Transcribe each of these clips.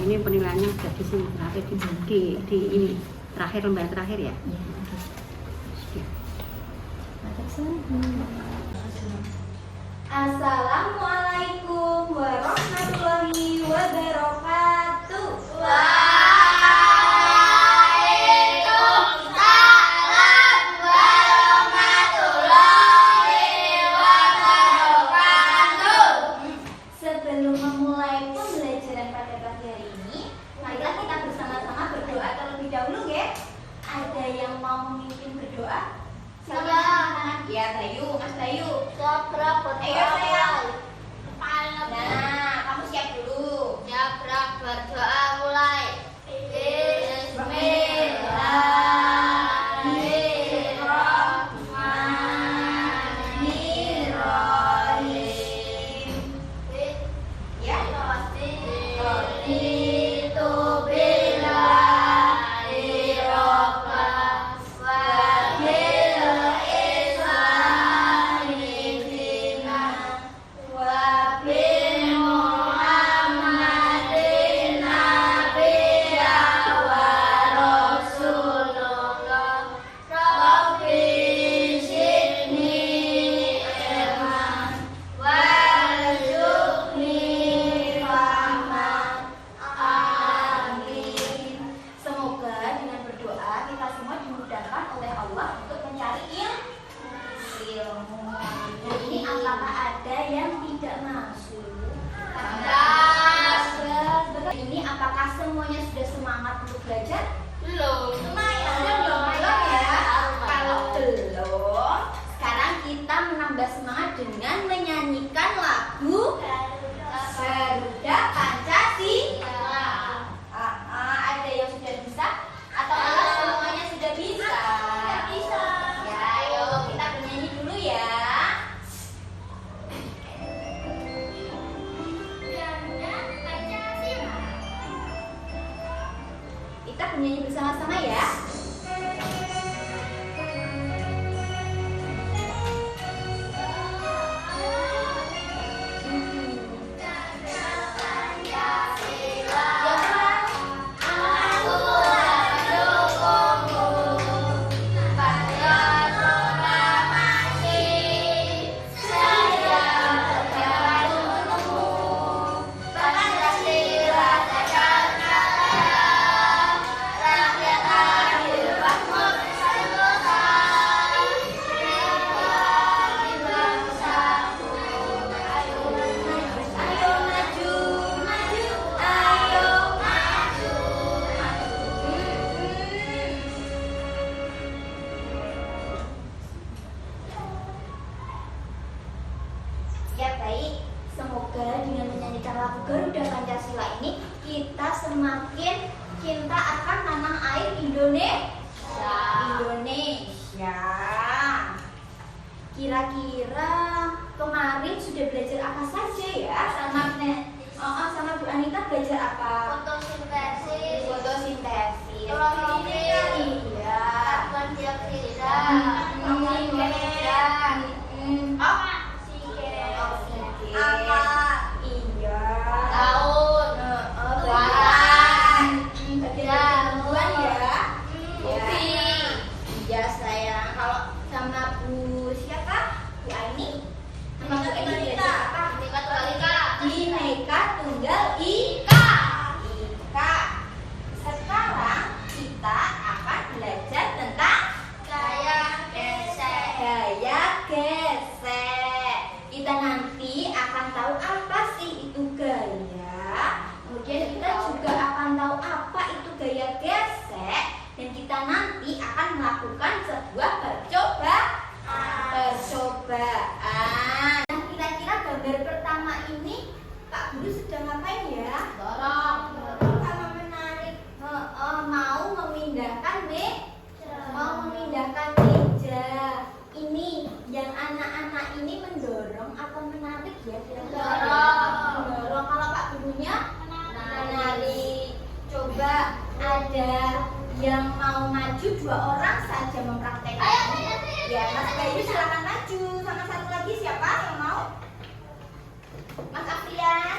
Ini penilaiannya sudah di sini terakhir di ini terakhir lembar terakhir ya. Assalamualaikum warahmatullahi wabarakatuh. Sebelum memulai pembelajaran pada pagi hari ini, marilah kita bersama-sama berdoa terlebih dahulu ya. Ada yang mau memimpin berdoa? Silakan. Ya, Bayu, Mas Bayu. Siap, berdoa. Ayo sayang. Nah, kamu siap dulu. Siap, berdoa mulai. Dengan menyanyikan lagu Garuda Pancasila. Ada yang sudah bisa atau semuanya sudah bisa? Ya, ayo kita bernyanyi dulu ya. Garuda Pancasila. Kita bernyanyi bersama-sama ya. Ya baik, semoga dengan menyanyikan lagu Garuda Pancasila ini kita semakin cinta akan tanah air Indonesia. Kira-kira kemarin sudah belajar apa saja ya? Sama Bu Anita belajar apa? Fotosintesis. Iya. Karbon dioksida. Iya. Tahun. Bulan. Bulan ya. Iya sayang. Kalau sama Bu siapa? Bu Ayu. Pak Guru sedang ngapain ya? Dorong sama menarik. Mau memindahkan meja. Ini yang anak-anak ini mendorong atau menarik ya? Mendorong. Kalau Pak Gurunya menarik. Coba ada yang mau maju 2 orang saja mempraktekkan. Ya, Mas Bayu silakan maju. Sama satu lagi siapa yang mau? Mas Afrian,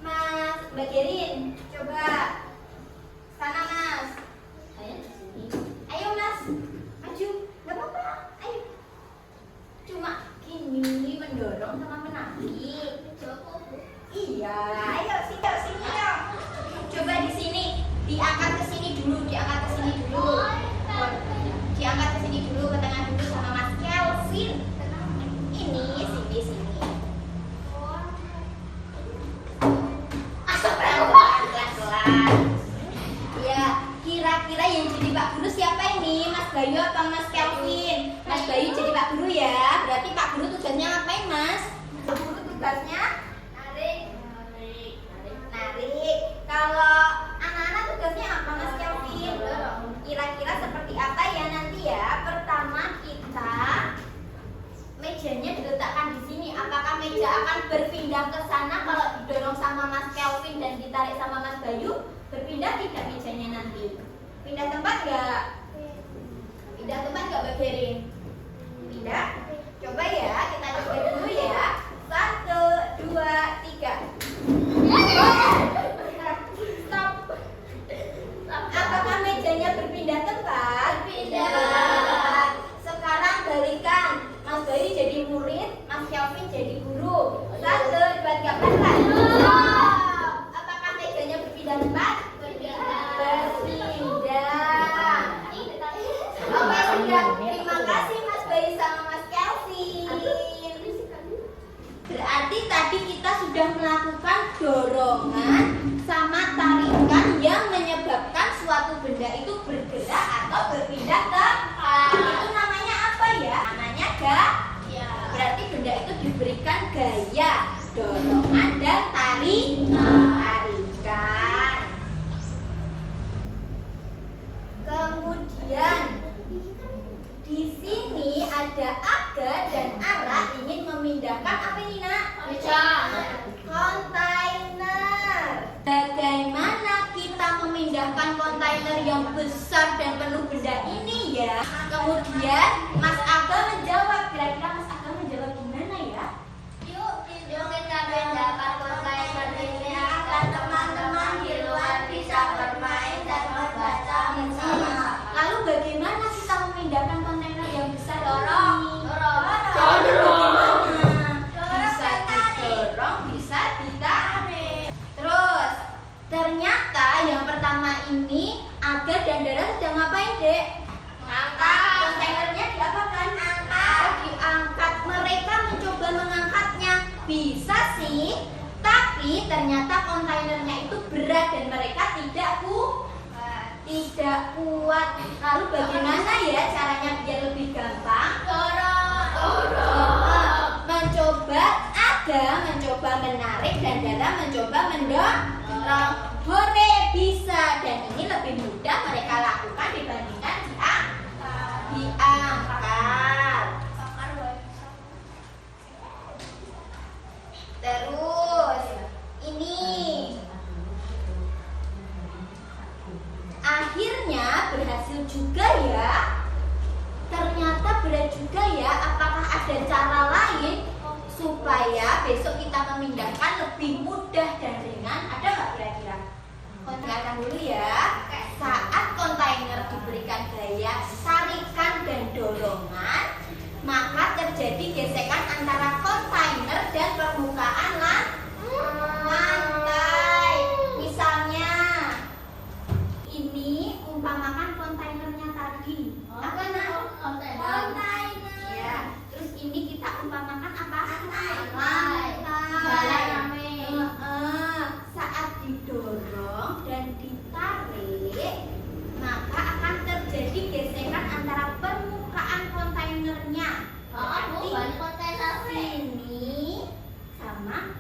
Mas Bagirin, coba sana Mas. Ayo Mas, maju. Gak apa-apa. Ayo. Cuma gini mendorong sama menarik. Iya, ayo sini dong. Coba di sini, diangkat ke sini dulu, diangkat ke sini dulu ke tengah dulu sama Mas Kelvin. Ini sini. Pelan-pelan. Ya, kira-kira yang jadi Pak Guru siapa ini? Mas Bayu atau Mas Kelvin? Mas Bayu jadi Pak Guru ya. Berarti Pak Guru tugasnya ngapain, Mas? Pak Guru tugasnya narik. Kalau anak-anak tugasnya apa, Mas Kelvin? Kira-kira seperti apa ya nanti ya? Pertama kita mejanya diletakkan di sini. Apakah meja akan berpindah ke sana kalau didorong sama Mas Kelvin dan ditarik sama Mas Bayu? Berpindah tidak mejanya nanti? Pindah tempat nggak? Mbak Gerin? Pindah? Coba ya, kita coba dulu ya. 1, 2, 3. Stop. Apakah mejanya berpindah tempat? Berpindah. Sekarang balikan. Mas Bayu jadi murid, Mas Kelvin jadi guru. 1, 2, 3, pelan. Apakah mejanya berpindah tempat? Berpindah. Oke, sudah. Terima kasih Mas Bayu sama Mas Kelvin. Berarti tadi kita sudah melakukan dorongan sama tarikan yang menyebabkan suatu benda itu bergerak atau berpindah tempat. Itu namanya apa ya? Namanya berarti benda itu diberikan gaya dorongan dan tarikan. Kemudian di sini ada Aga dan Ara ingin memindahkan apa ini, Nak? Kontainer. Bagaimana kita memindahkan kontainer yang besar dan penuh benda ini ya? Kemudian Mas Aga menjawab. Kira-kira Mas Aga menjawab gimana ya? Yuk kita pindahkan kontainer ini agar teman-teman di luar bisa bermain dan membaca bersama. Lalu bagaimana kita memindahkan kontainer yang besar ini? Dorong. Bisa didorong, bisa ditarik. Terus ternyata yang pertama ini Aga dan Dara sedang ngapain, Dek? Angkat. Kontainernya diapakan? Diangkat. Mereka mencoba mengangkatnya. Bisa sih, tapi ternyata kontainernya itu berat dan mereka tidak kuat. Lalu bagaimana ya caranya biar lebih gampang? Dorong. Aga mencoba menarik dan Dara mencoba mendorong. Hore, bisa. Dan ini lebih mudah mereka lakukan dibandingkan diangkat. Terus ini akhirnya berhasil juga ya. Ternyata berat juga ya. Apakah ada cara lain supaya besok kita memindahkan lebih mudah dan ringan? Ada nggak kira-kira? Dengarkan dulu ya. Saat kontainer diberikan gaya tarikan dan dorongan, maka terjadi gesekan antara kontainer dan permukaan lantai. Misalnya ini umpamakan kontainernya tadi. Apa nak? Kontainer. Ya. Terus ini kita umpamakan apa? Lantai. Saat didorong dan ditarik, maka akan terjadi gesekan antara permukaan kontainernya. Berarti sini sama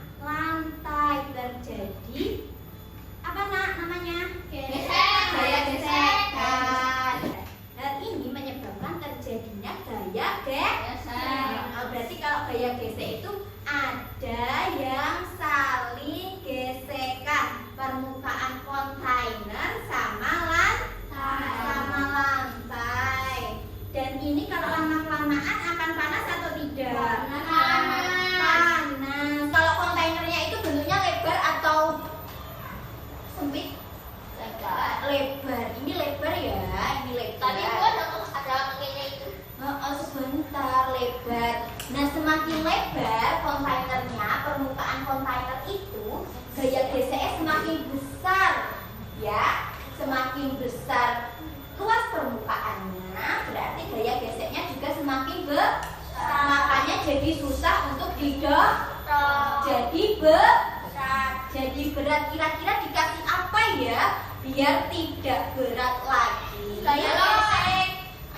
gaya gesek itu ada yang saling gesekan permukaan kontainer sama lantai. Dan ini kalau lama-kelamaan akan panas atau tidak? Panas. Kalau kontainernya itu bentuknya lebar atau sempit? Lebar. Ini lebar ya, ini lebar. Tadi gua ada pakainya itu. Sebentar, lebar. Nah, semakin lebar kontainernya, permukaan kontainer itu gaya geseknya semakin besar, ya. Semakin besar luas permukaannya, berarti gaya geseknya juga semakin besar. Makanya jadi susah untuk didorong. Jadi berat. Kira-kira dikasih apa ya biar tidak berat lagi? Gaya gesek.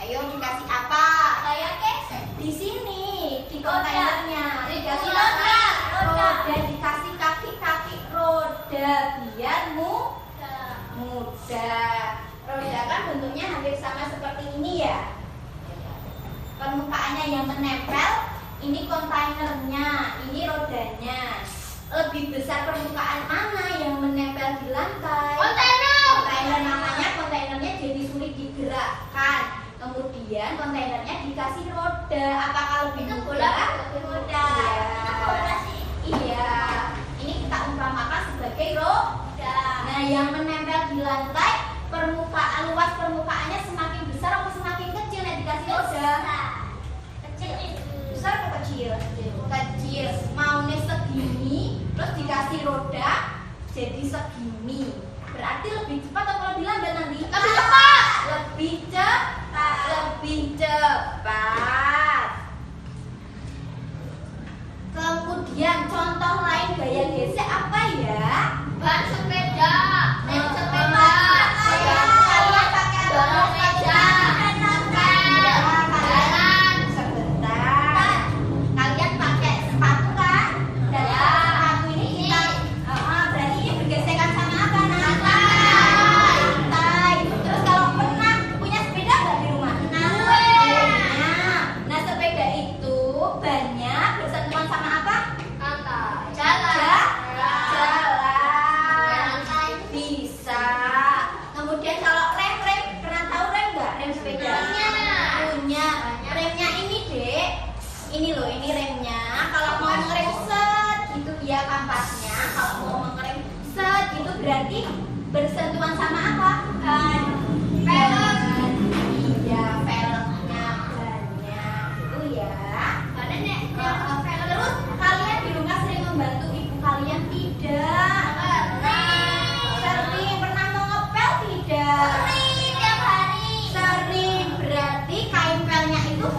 Ayo dikasih apa? Gaya gesek. Di sini di kontainernya dikasih Roda. roda, dikasih kaki-kaki roda biar mudah. Roda kan bentuknya hampir sama seperti ini ya. Permukaannya yang menempel, ini kontainernya, ini rodanya. Lebih besar permukaan mana yang menempel di lantai? Kontainer namanya, kontainernya jadi sulit digerakkan. Kemudian kontainernya dikasih roda. Apakah lebih mudah? Lebih mudah. Iya. Ini kita umpamakan sebagai roda. Nah, yang menempel di lantai, luas permukaannya semakin besar atau semakin kecil yang dikasih roda? Kecil itu. Besar atau kecil? Kecil. Maunya segini, terus dikasih roda jadi segini. Berarti lebih cepat atau lebih lambat nanti? Lebih cepat. Lebih cepat. Kemudian contoh lain gaya gesek apa ya? Ban sepeda. Rem sepeda. Kalian pakai dorong meja. Jalan. Sebentar. Kalian pakai sepatu kan? Dan Ya. sepatu ini kita berarti ini bergesekan sama apa? Lantai. Terus kalau pernah punya sepeda nggak di rumah? Punya. Nah, sepeda itu bannya bersentuhan sama apa? Jalan. Jalan. Bisa. Kemudian kalau rem, pernah tahu rem nggak? Rem sepeda? Punya. Remnya ini, Dek. Ini loh, ini remnya. Kalau mau ngerem set, gitu dia kampasnya. Kalau mau mengerem set, gitu berarti bersentuhan sama apa? Velg. Iya, velgnya bannya. Itu ya. Terus kalian di rumah sering membantu ibu kalian tidak? Sering. Pernah mau ngepel tidak? Sering. Berarti kain pelnya itu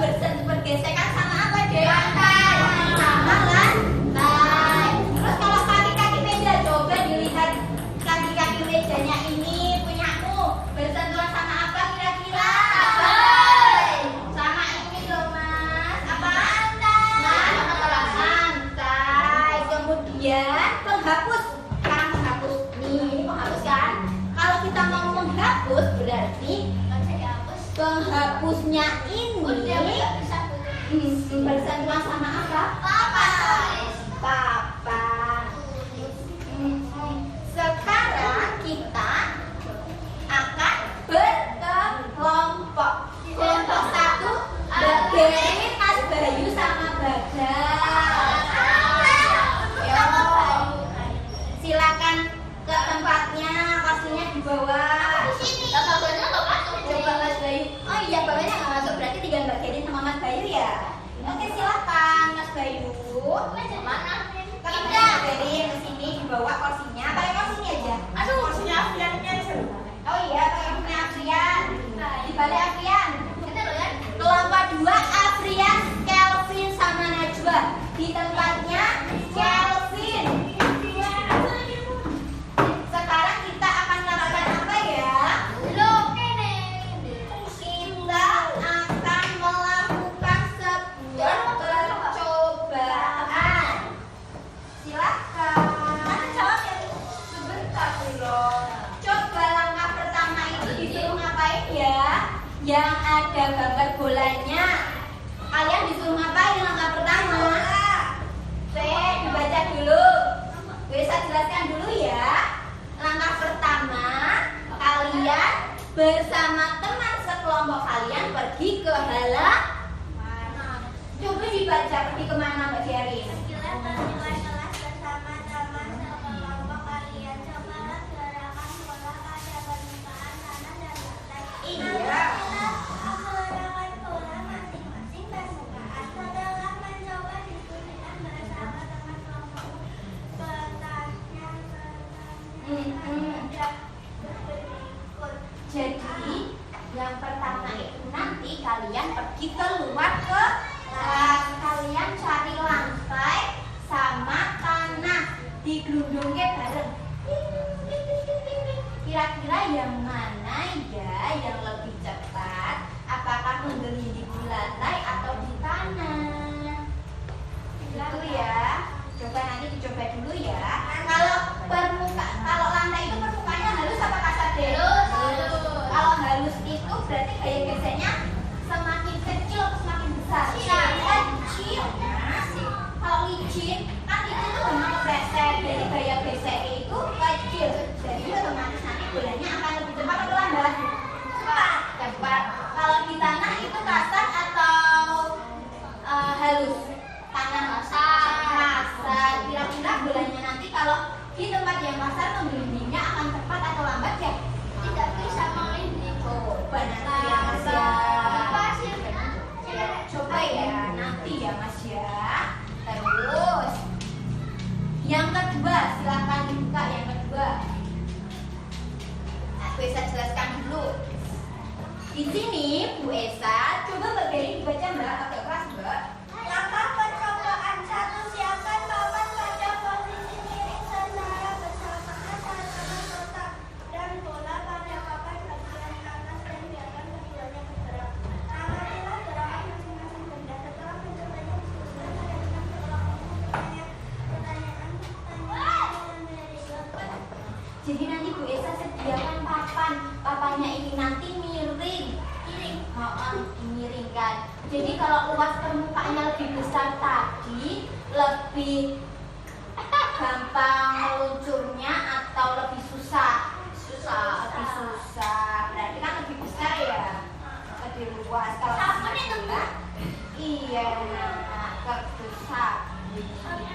bergesekan sama apa, Dek? Sama lantai. Terus kalau kaki-kaki meja, coba dilihat kaki-kaki mejanya ini punyamu bersentuhan sama apa kira-kira? Sama ini loh, Mas. Apa? Lantai. Kemudian penghapus. Sekarang penghapus. Nih, ini penghapus kan? Kalau kita mau menghapus berarti penghapusnya ini bersentuhan sama apa? Papan. Sekarang kita akan berkelompok. Kelompok satu berdiri Mas Bayu sama Bagas. Yo, silakan ke tempatnya, kursinya di bawah. Coba Mas Bayu. Oh iya, bawahnya nggak masuk, berarti tinggal Mbak Gedin sama Mas Bayu ya. Oke, silakan Mas Bayu. Ke Mas Gedin ke sini di bawah kursinya. Pakai kursinya aja. Oh iya, pakai kursinya Afrian. Di balik Afrian. Kelompok 2 Afrian, Kelvin sama Najwa. Di tempatnya Kelvin. Sekarang kita akan lakukan apa ya? Kita akan melakukan sebuah percobaan. Silakan. Sebentar dulu. Coba langkah pertama itu disuruh ngapain ya? Yang ada gambar bolanya. Kalian disuruh ngapain langkah pertama? baca pergi kemana Mbak Jerin? Iya. Jadi yang pertama itu nanti kalian pergi keluar ke kelas, kalian cari lantai sama tanah, digelundungnya bareng. Kira-kira yang mana ya yang lebih cepat? Apakah menggelinding di lantai atau di tanah? Itu ya. Coba nanti dicoba dulu ya. Kalau lantai itu permukaannya halus apa kasar deh? Kalau halus itu berarti gaya geseknya semakin kecil atau semakin besar? Kecil. Kalau licin kan itu tuh memang besar, jadi gaya geseknya itu kecil. Jadi otomatis nanti bolanya akan lebih cepat atau lambat? Cepat. Kalau di tanah itu kasar atau halus? Tanah kasar. Kira-kira bolanya nanti kalau di tempat yang kasar menggelindingnya akan cepat atau lambat ya? Tidak bisa melindungi. Coba nanti ya Mas ya. Coba ya nanti ya Mas ya. Terus yang kedua, silakan dibuka yang kedua. Nah, Bu Esa jelaskan dulu. Di sini Bu Esa, coba Mbak Geri dibaca Mbak, agak keras Mbak. Langkah percobaan 1, siapkan papan pada posisi miring secara bersamaan sama kotak dan bola pada papan bagian atas dan biarkan keduanya bergerak. Amatilah gerakan masing-masing benda. Setelah mencobanya diskusikan pada dengan pertanyaan Jadi nanti Bu Esa sediakan papannya ini nanti miring. Dimiringkan. Jadi kalau luas permukaannya lebih besar tadi, lebih gampang meluncurnya atau lebih susah? Lebih susah. Berarti kan lebih besar ya, lebih luas. Kalau Sabun itu, Mbak? Iya, kardus sabun.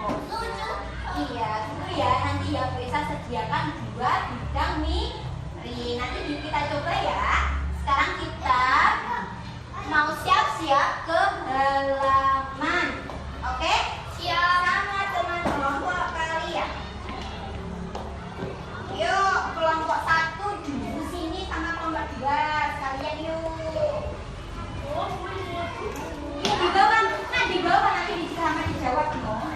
Lucu. Iya, dulu ya nanti ya Bu Esa sediakan 2 bidang miring. Nanti kita coba ya. Sekarang kita mau siap-siap ke halaman. Oke? Siap. Sama teman kelompok kalian. Yuk, kelompok 1 duduk sini sama kelompok 2. Sekalian yuk. Di bawah, di bawah nanti sama dijawab dong.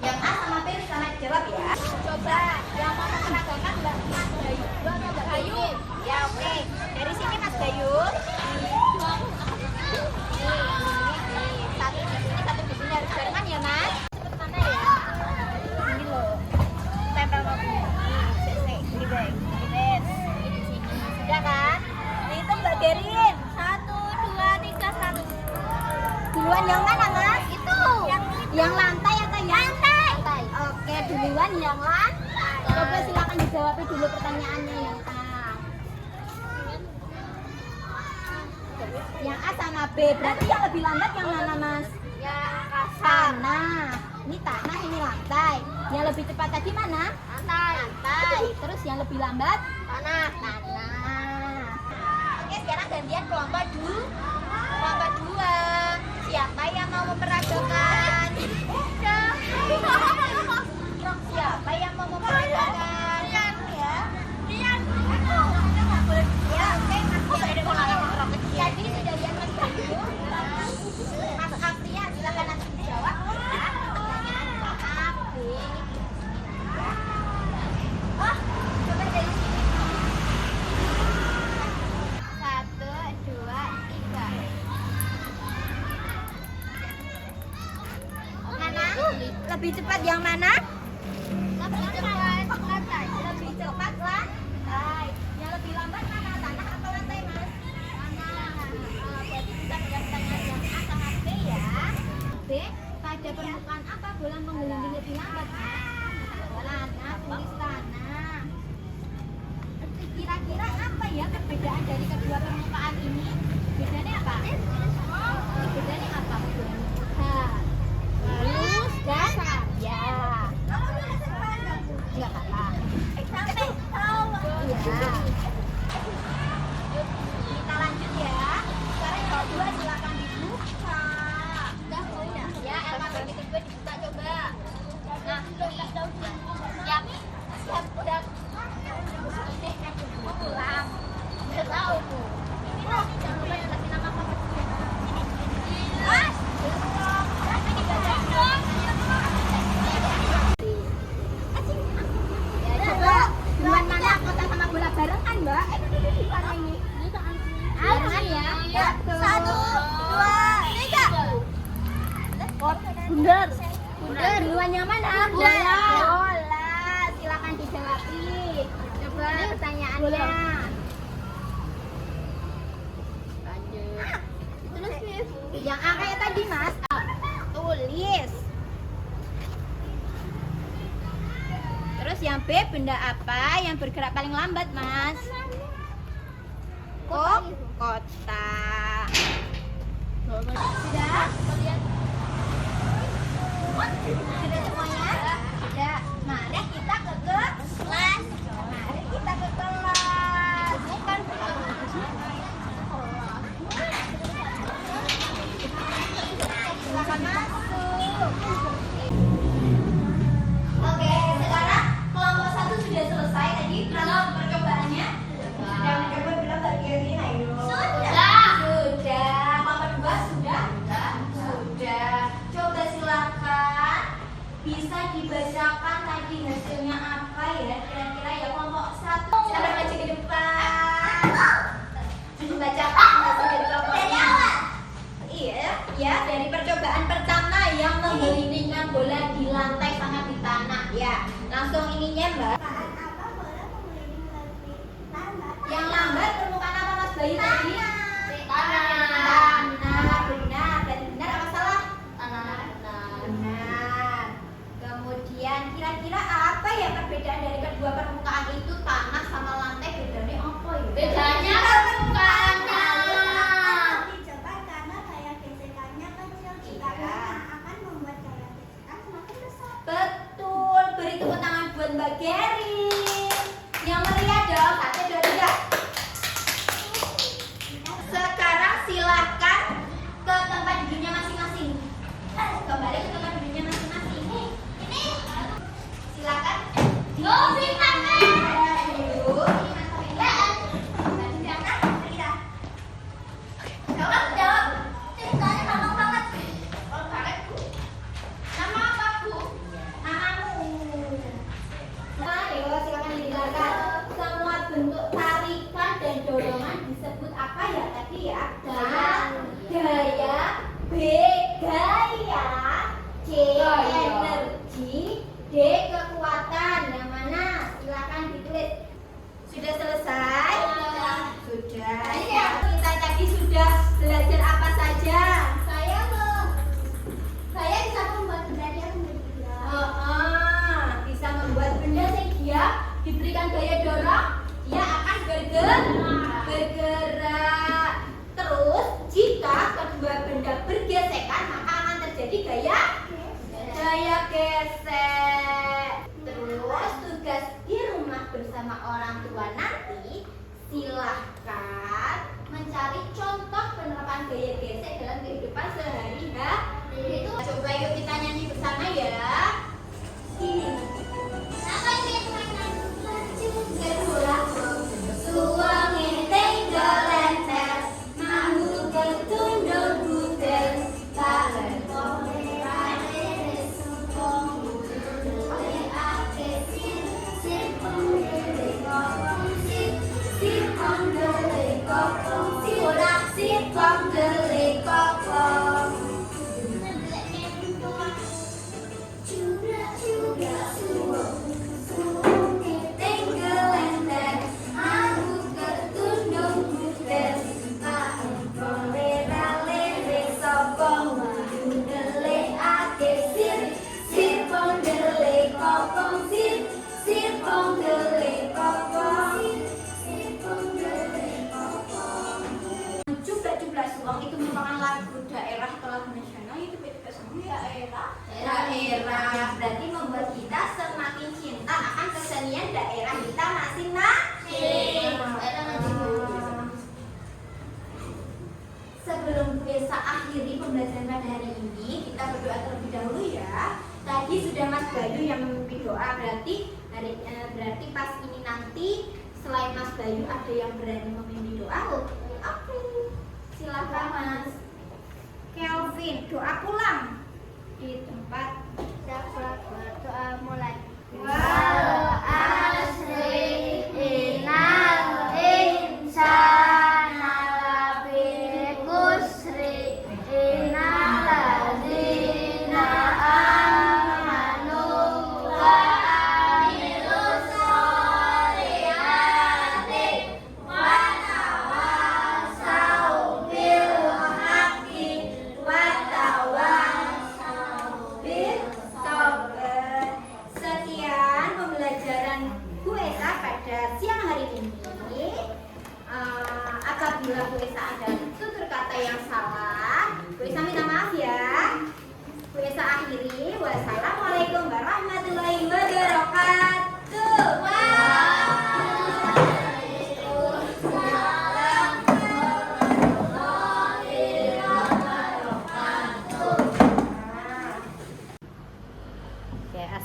Yang A sama B sama dijawab ya. Coba yang mau memperagakan Mbak Mas Bayu. Mbak Bayu. Ya oke. Dari sini Mas Bayu. Satu di sini, satu di sini harus barengan ya Mas. Cepet mana ya? Ini loh. Tempel kamu. Ini baik. Ini di sini. Sudah kan? Dihitung Mbak Gerin. 1, 2, 3, 1. Duluan yang mana Mas? Itu. Yang lantai atau yang Lantai. Oke, duluan yang lantai. Coba silakan dijawab dulu pertanyaannya yang A. Yang A sama B, berarti yang lebih lambat yang mana Mas? Yang kasar. Tanah. Ini tanah, ini lantai. Yang lebih cepat tadi mana? Lantai. Lantai. Terus yang lebih lambat? Tanah. Tanah. Oke, sekarang gantian kelompok 2. Kelompok 2. Siapa yang mau memperagakan? Siapa yang mau memperagakan? Ya. Ya, oke, jadi sudah lihat Mas Bayu. Mas Afrian, silakan nanti dijawab ya. Pertanyaan A, B. Oh, coba dari sini. 1, 2, 3. Mana? Lebih cepat yang mana? Lebih cepat lantai. Lebih cepat lantai. Yang lebih lambat mana? Tanah atau lantai Mas? Jadi kita mendapatkan yang A sama B ya. B, pada permukaan apa bola menggelinding lebih lambat Mas? Tanah, tulis tanah. Kira-kira apa ya perbedaan dari kedua permukaan ini? Bedanya apa? Bedanya apa? Bundar. Bundar. Duluan yang mana? Bola. Bola. Silakan dijawab. Coba pertanyaannya. Lanjut. Terus nih. Yang A kayak tadi, Mas. Tulis. Terus yang B benda apa yang bergerak paling lambat, Mas? Kota. Sudah? Sudah semuanya? Sudah. Mari kita ke kelas. Mari kita ke kelas. Bukan silakan masuk. Oke, sekarang kelompok 1 sudah selesai tadi percobaannya. Sudah mencoba bilang bagian ini, ayo. Sudah. Kelompok 2 sudah. Coba silakan bisa dibacakan tadi hasilnya apa ya? Kira-kira ya kelompok 1. Silakan maju ke depan. Membacakan hasil dari kelompok ini. Iya, ya dari percobaan pertama yang menggelindingkan bola di lantai sama di tanah ya. Langsung ininya Mbak. Saat apa bola menggelinding lebih lambat? Yang lambat permukaan apa Mas Bayu tadi? Tanah. Tanah, benar. Berarti benar apa salah? Benar. Kemudian kira-kira apa ya perbedaan dari kedua permukaan itu, tanah sama lantai, bedanya apa ya? Bedanya permukaannya. Lebih cepat karena gaya gesekannya kecil. Jika tanah akan membuat gaya gesekan semakin besar. Betul. Beri tepuk tangan buat Mbak Geri. Yang meriah dong. 1, 2, 3. Sekarang silahkan ke tempat duduknya masing-masing. Kembali ke tempat duduknya masing-masing. Ini silakan. Duduk. Jawab. Ceritanya gampang banget. Oh, banget, Bu. Nama apa, Bu? Namamu. Ayo, silakan dijelaskan. Semua bentuk tarikan dan dorongan disebut apa ya tadi ya? Gaya, B gaya, C energi, D kekuatan. Yang mana? Silakan ditulis. Sudah selesai? Sudah. Kita tadi sudah belajar apa saja? Saya bisa membuat benda dia menjadi Bisa membuat benda sehingga dia diberikan gaya dorong, dia akan bergerak. Terus jika kedua benda bergesekan maka akan terjadi gaya gesek. Terus tugas di rumah bersama orang tua nanti silahkan mencari contoh penerapan gaya gesek dalam kehidupan sehari-hari. Coba yuk kita nyanyi bersama ya. Suwangi tinggal lenter, mampu ketunduk butel, tangan Jublah Suwang itu merupakan lagu daerah atau lagu nasional, itu beda sama daerah. Berarti membuat kita semakin cinta akan kesenian daerah kita masing-masing. Sebelum bisa akhiri pembelajaran pada hari ini, kita berdoa terlebih dahulu ya. Tadi sudah Mas Bayu yang memimpin doa, berarti pas ini nanti selain Mas Bayu ada yang berani memimpin doa. Oke, silakan Mas Kelvin, doa pulang di tempat. Doa mulai. Wal asri innal insana lafi khusri innal ladzina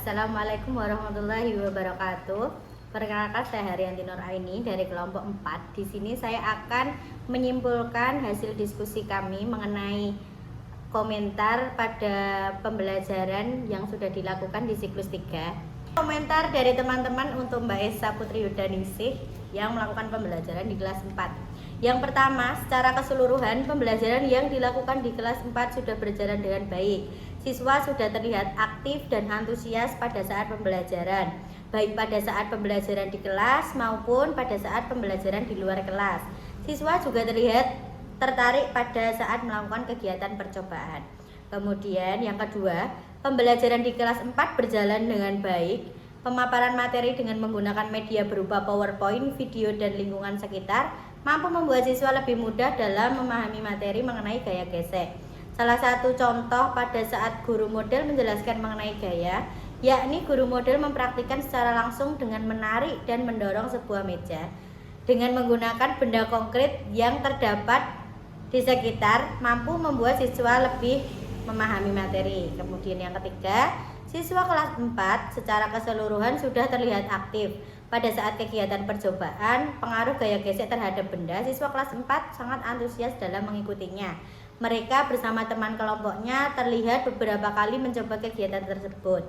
Assalamualaikum warahmatullahi wabarakatuh. Perkenalkan, saya Haryanti Nur Aini dari kelompok 4. Di sini saya akan menyimpulkan hasil diskusi kami mengenai komentar pada pembelajaran yang sudah dilakukan di siklus 3. Komentar dari teman-teman untuk Mbak Esa Putri Yudaningsih yang melakukan pembelajaran di kelas 4. Yang pertama, secara keseluruhan pembelajaran yang dilakukan di kelas 4 sudah berjalan dengan baik. Siswa sudah terlihat aktif dan antusias pada saat pembelajaran, baik pada saat pembelajaran di kelas maupun pada saat pembelajaran di luar kelas. Siswa juga terlihat tertarik pada saat melakukan kegiatan percobaan. Kemudian yang kedua, pembelajaran di kelas 4 berjalan dengan baik. Pemaparan materi dengan menggunakan media berupa PowerPoint, video, dan lingkungan sekitar mampu membuat siswa lebih mudah dalam memahami materi mengenai gaya gesek. Salah satu contoh pada saat guru model menjelaskan mengenai gaya, yakni guru model mempraktikkan secara langsung dengan menarik dan mendorong sebuah meja dengan menggunakan benda konkret yang terdapat di sekitar, mampu membuat siswa lebih memahami materi. Kemudian yang ketiga, siswa kelas 4 secara keseluruhan sudah terlihat aktif. Pada saat kegiatan percobaan, pengaruh gaya gesek terhadap benda, siswa kelas 4 sangat antusias dalam mengikutinya. Mereka bersama teman kelompoknya terlihat beberapa kali mencoba kegiatan tersebut,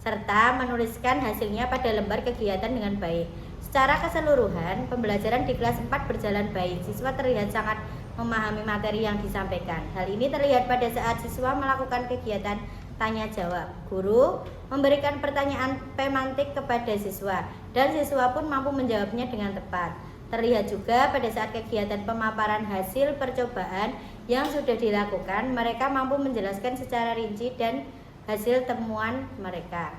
serta menuliskan hasilnya pada lembar kegiatan dengan baik. Secara keseluruhan, pembelajaran di kelas 4 berjalan baik. Siswa terlihat sangat memahami materi yang disampaikan. Hal ini terlihat pada saat siswa melakukan kegiatan tanya jawab. Guru memberikan pertanyaan pemantik kepada siswa dan siswa pun mampu menjawabnya dengan tepat. Terlihat juga pada saat kegiatan pemaparan hasil percobaan yang sudah dilakukan, mereka mampu menjelaskan secara rinci dan hasil temuan mereka.